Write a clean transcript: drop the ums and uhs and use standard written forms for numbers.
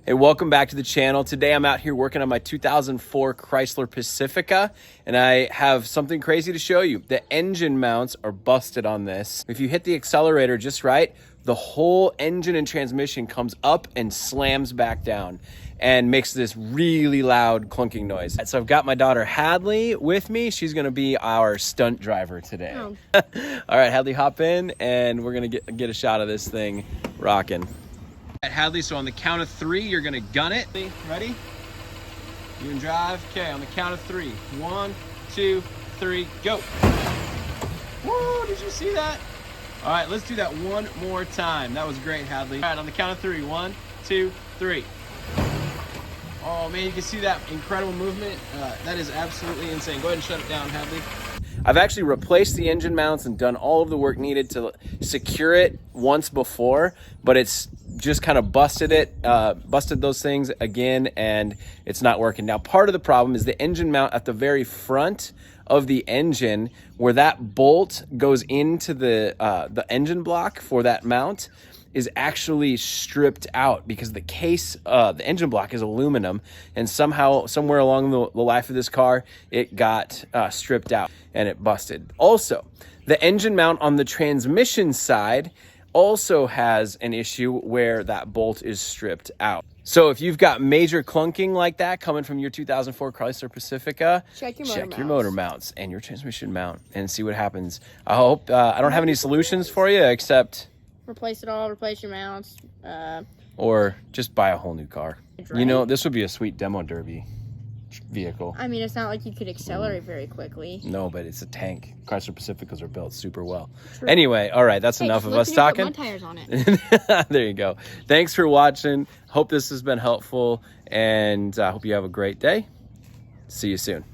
Hey, welcome back to the channel. Today I'm out here working on my 2004 Chrysler Pacifica, and I have something crazy to show you. The engine mounts are busted on this. If you hit the accelerator just right, the whole engine and transmission comes up and slams back down and makes this really loud clunking noise. So I've got my daughter Hadley with me. She's gonna be our stunt driver today. Oh. All right, Hadley, hop in and we're gonna get a shot of this thing rocking. Hadley, so on the count of 3, you're gonna gun it. Ready? You can drive. Okay, on the count of 3. 1, 2, 3, go. Woo, did you see that? All right, let's do that one more time. That was great, Hadley. All right, on the count of 3. 1, 2, 3. Oh man, you can see that incredible movement. That is absolutely insane. Go ahead and shut it down, Hadley. I've actually replaced the engine mounts and done all of the work needed to secure it once before, but it's just kind of busted those things again, and it's not working. Now, part of the problem is the engine mount at the very front of the engine, where that bolt goes into the engine block for that mount, is actually stripped out because the case, the engine block is aluminum, and somehow, somewhere along the life of this car, it got stripped out and it busted. Also, the engine mount on the transmission side also has an issue where that bolt is stripped out. So if you've got major clunking like that coming from your 2004 Chrysler Pacifica, check your motor mounts and your transmission mount and see what happens. I hope, I don't have any solutions for you except replace it all, replace your mounts. Or just buy a whole new car. Right? You know, this would be a sweet demo derby vehicle. I mean, it's not like you could accelerate very quickly. No, but it's a tank. Chrysler Pacificas are built super well. True. Anyway, all right, that's enough of us talking. Put my tires on it. There you go. Thanks for watching. Hope this has been helpful, and I hope you have a great day. See you soon.